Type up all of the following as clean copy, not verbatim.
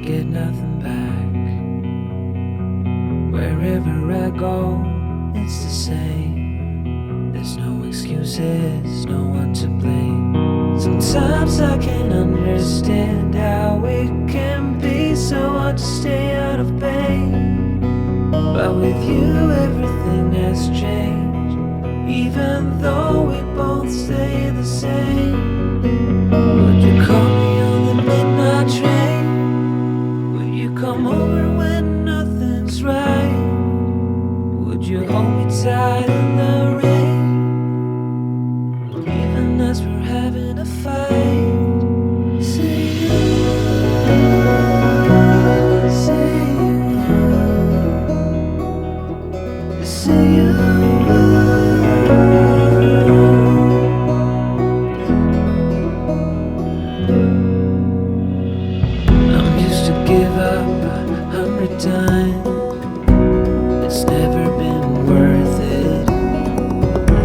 get nothing back. Wherever I go, it's the same. There's no excuses, no one to blame. Sometimes I can't understand how it can be so hard to stay out of pain. But with you everything has changed, even though we both stay the same. Would you call me on the midnight train? Would you come over when nothing's right? Would you hold me tight in the rain, even as we're having a fight? Say you, say you, say you. I'm used to give up 100 times. It's never been worth it,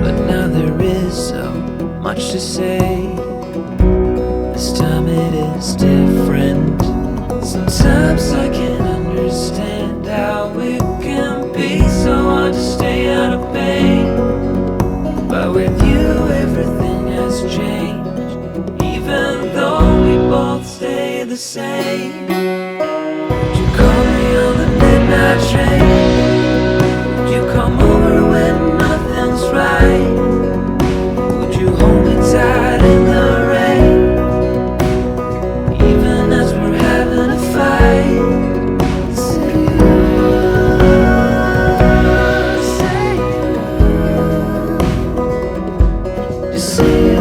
but now there is so much to say. This time it is different. Sometimes I can't understand how it can be so hard to stay out of pain. But with you everything has changed, even though we both stay the same. Would you call me on the midnight train? Would you come over when nothing's right? Would you hold me tight in the rain, even as we're having a fight? Say you, say you, just say you.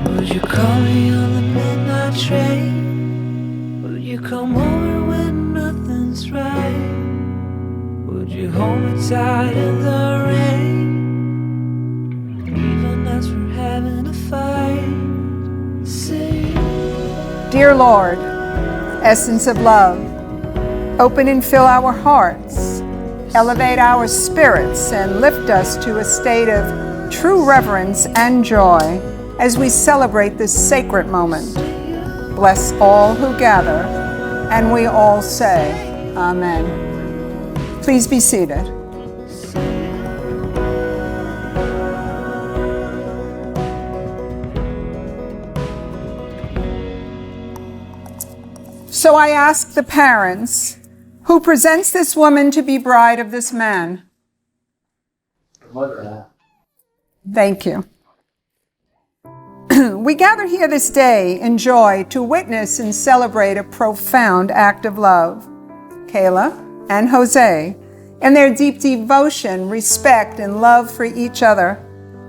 Would you call me on the midnight train? Would you come over when nothing's right? Would you hold me tight in the rain, even as we're having a fight? Say, Dear Lord, essence of love, open and fill our hearts, elevate our spirits, and lift us to a state of true reverence and joy as we celebrate this sacred moment. Bless all who gather, and we all say, Amen. Please be seated. So I ask the parents, who presents this woman to be bride of this man? Mother. Thank you. We gather here this day in joy to witness and celebrate a profound act of love. Kayla and Jose, in their deep devotion, respect, and love for each other,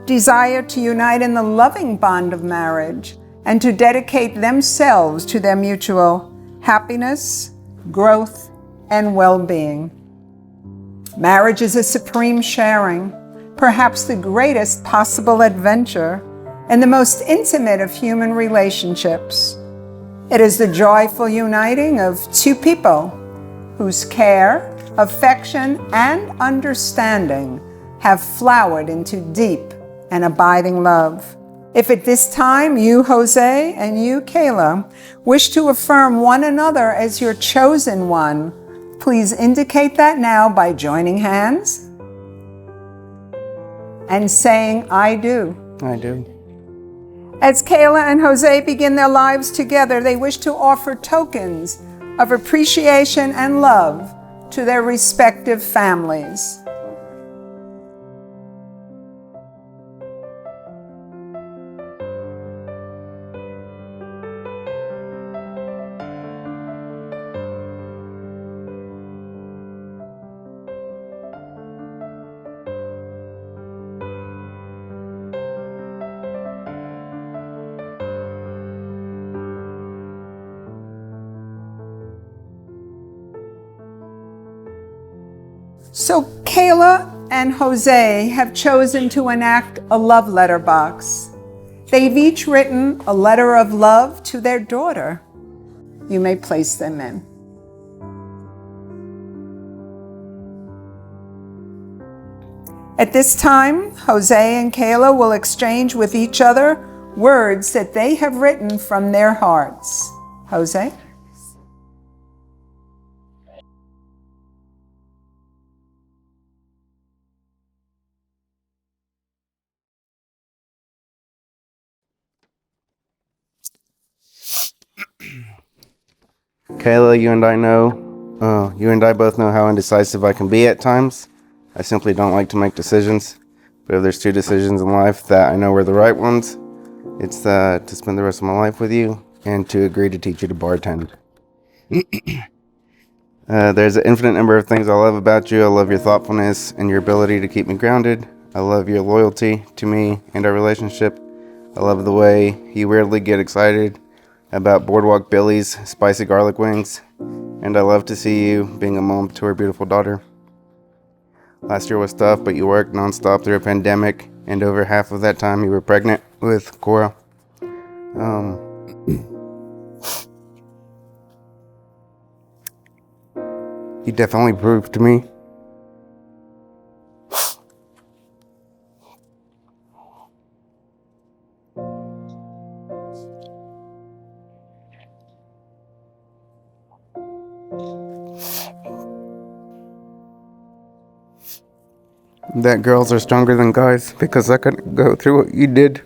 desire to unite in the loving bond of marriage and to dedicate themselves to their mutual happiness, growth, and well-being. Marriage is a supreme sharing, perhaps the greatest possible adventure, and the most intimate of human relationships. It is the joyful uniting of two people whose care, affection, and understanding have flowered into deep and abiding love. If at this time you, Jose, and you, Kayla, wish to affirm one another as your chosen one, please indicate that now by joining hands and saying, I do. I do. As Kayla and Jose begin their lives together, they wish to offer tokens of appreciation and love to their respective families. So Kayla and Jose have chosen to enact a love letter box. They've each written a letter of love to their daughter. You may place them in. At this time, Jose and Kayla will exchange with each other words that they have written from their hearts. Jose? Kayla, you and I both know how indecisive I can be at times. I simply don't like to make decisions. But if there's two decisions in life that I know were the right ones, it's to spend the rest of my life with you and to agree to teach you to bartend. There's an infinite number of things I love about you. I love your thoughtfulness and your ability to keep me grounded. I love your loyalty to me and our relationship. I love the way you weirdly get excited about Boardwalk Billy's spicy garlic wings. And I love to see you being a mom to our beautiful daughter. Last year was tough, but you worked nonstop through a pandemic, and over half of that time you were pregnant with Cora. You definitely proved to me that girls are stronger than guys because I couldn't go through what you did.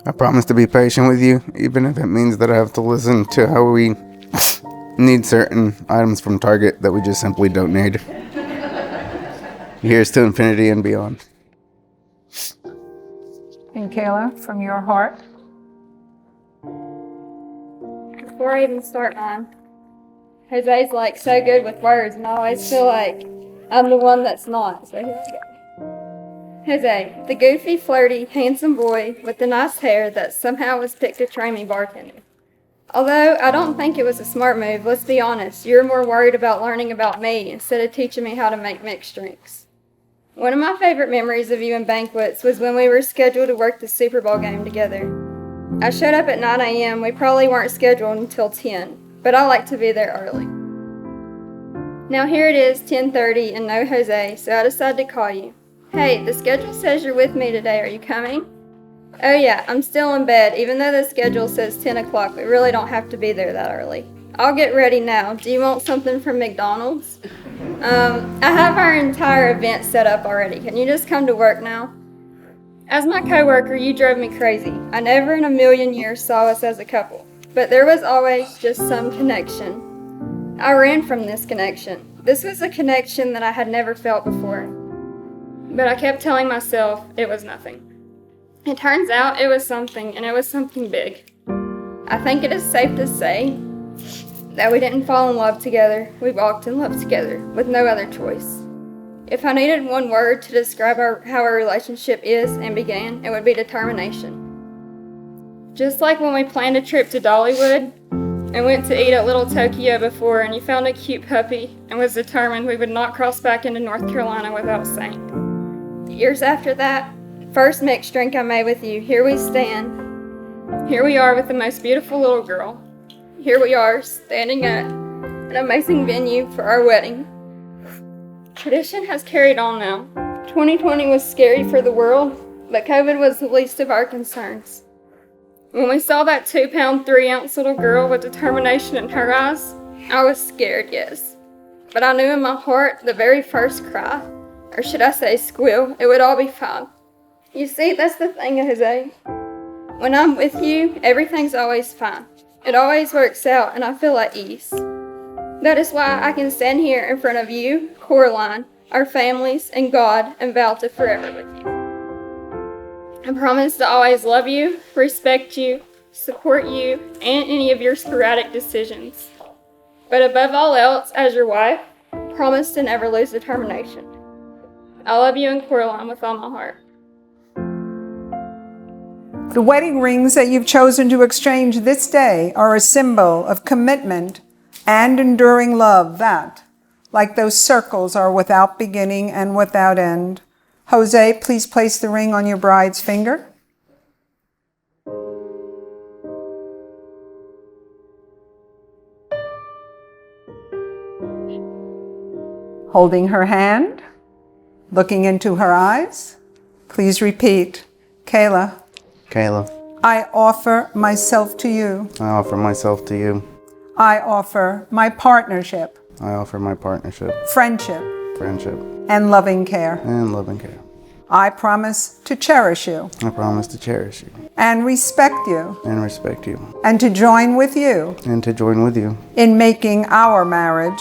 I promise to be patient with you, even if it means that I have to listen to how we need certain items from Target that we just simply don't need. Here's to infinity and beyond. And Kayla, from your heart? Before I even start mine, Jose's like so good with words, and I always feel like I'm the one that's not. So here we go. Jose, the goofy, flirty, handsome boy with the nice hair that somehow was picked to train me bartending. Although I don't think it was a smart move, let's be honest, you're more worried about learning about me instead of teaching me how to make mixed drinks. One of my favorite memories of you in banquets was when we were scheduled to work the Super Bowl game together. I showed up at 9 a.m. We probably weren't scheduled until 10, but I like to be there early. Now here it is, 10:30, and no Jose, so I decided to call you. Hey, the schedule says you're with me today. Are you coming? Oh yeah, I'm still in bed. Even though the schedule says 10 o'clock, we really don't have to be there that early. I'll get ready now. Do you want something from McDonald's? I have our entire event set up already. Can you just come to work now? As my coworker, you drove me crazy. I never in a million years saw us as a couple, but there was always just some connection. I ran from this connection. This was a connection that I had never felt before. But I kept telling myself it was nothing. It turns out it was something, and it was something big. I think it is safe to say that we didn't fall in love together. We walked in love together with no other choice. If I needed one word to describe how our relationship is and began, it would be determination. Just like when we planned a trip to Dollywood and went to eat at Little Tokyo before, and you found a cute puppy and was determined we would not cross back into North Carolina without saying. Years after that, first mixed drink I made with you, here we stand. Here we are with the most beautiful little girl. Here we are standing at an amazing venue for our wedding. Tradition has carried on now. 2020 was scary for the world, but COVID was the least of our concerns. When we saw that 2-pound, 3-ounce little girl with determination in her eyes, I was scared, yes. But I knew in my heart the very first cry, or should I say squeal, it would all be fine. You see, that's the thing, Jose. When I'm with you, everything's always fine. It always works out, and I feel at ease. That is why I can stand here in front of you, Cocolin, our families, and God, and vow to forever with you. I promise to always love you, respect you, support you, and any of your sporadic decisions. But above all else, as your wife, I promise to never lose determination. I love you and Cocolin with all my heart. The wedding rings that you've chosen to exchange this day are a symbol of commitment and enduring love that, like those circles, are without beginning and without end. Jose, please place the ring on your bride's finger. Holding her hand, looking into her eyes, please repeat. Kayla. Kayla, I offer myself to you. I offer myself to you. I offer my partnership, I offer my partnership, friendship, friendship, and loving care. and loving care. I promise to cherish you I promise to cherish you and respect you and respect you and to join with you and to join with you in making our marriage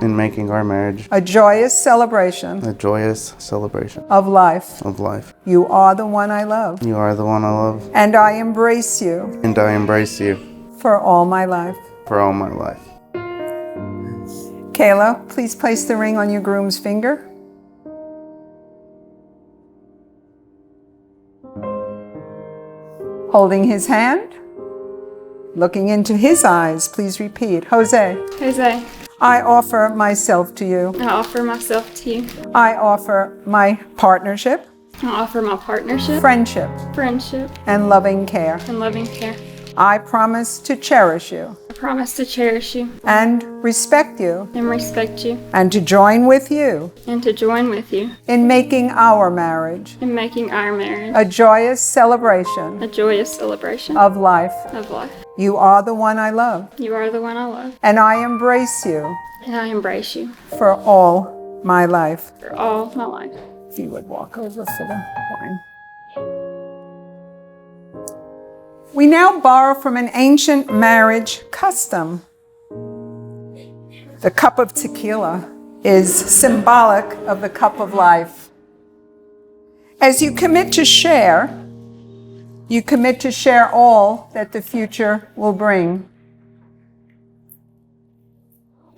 in making our marriage a joyous celebration a joyous celebration of life. of life. You are the one I love, You are the one I love, and I embrace you and I embrace you for all my life. for all my life. Kayla, please place the ring on your groom's finger. Holding his hand, looking into his eyes, please repeat. Jose, Jose, I offer myself to you. I offer myself to you. I offer my partnership, I offer my partnership, friendship, friendship, and loving care. and loving care. I promise to cherish you I promise to cherish you and respect you and respect you and to join with you and to join with you in making our marriage in making our marriage a joyous celebration a joyous celebration of life. of life. You are the one I love, You are the one I love, and I embrace you and I embrace you for all my life. for all my life. If you would walk over for the wine. We now borrow from an ancient marriage custom. The cup of tequila is symbolic of the cup of life. As you commit to share, you commit to share all that the future will bring.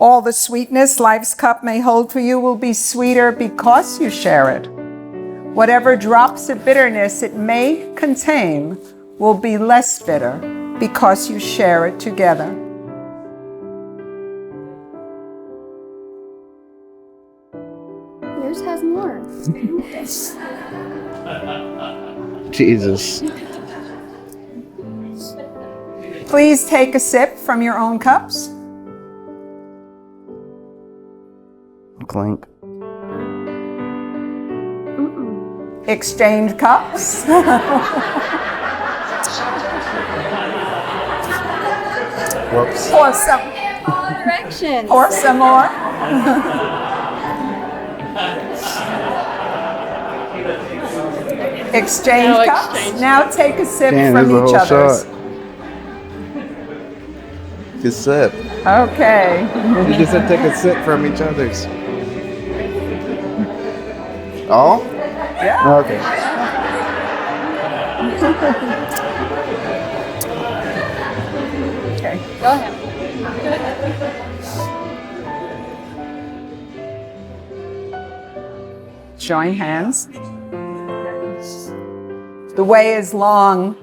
All the sweetness life's cup may hold for you will be sweeter because you share it. Whatever drops of bitterness it may contain will be less bitter because you share it together. Yours has more. Jesus. Please take a sip from your own cups. Clink. Exchange cups. Whoops. Pour some, All directions. pour some more. Exchange No cups. exchange. Now take a sip Damn, from this is a each whole other's. shot. Good sip. Okay. You just said take a sip from each other's. All? Yeah. Okay. Okay. Go ahead. Join hands. The way is long.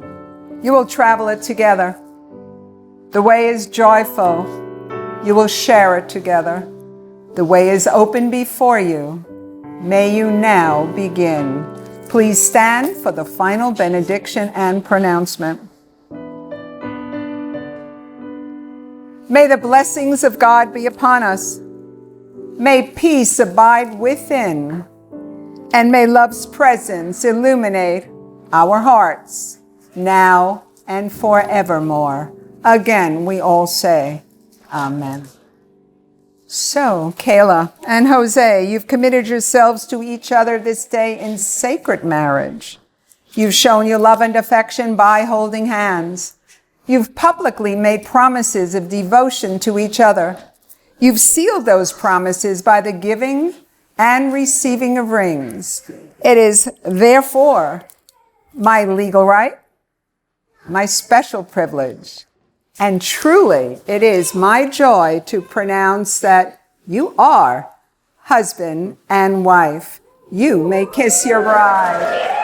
You will travel it together. The way is joyful. You will share it together. The way is open before you. May you now begin. Please stand for the final benediction and pronouncement. May the blessings of God be upon us. May peace abide within. And may love's presence illuminate our hearts now and forevermore. Again, we all say, Amen. So, Kayla and Jose, you've committed yourselves to each other this day in sacred marriage. You've shown your love and affection by holding hands. You've publicly made promises of devotion to each other. You've sealed those promises by the giving and receiving of rings. It is therefore my legal right, my special privilege, and truly it is my joy to pronounce that you are husband and wife. You may kiss your bride.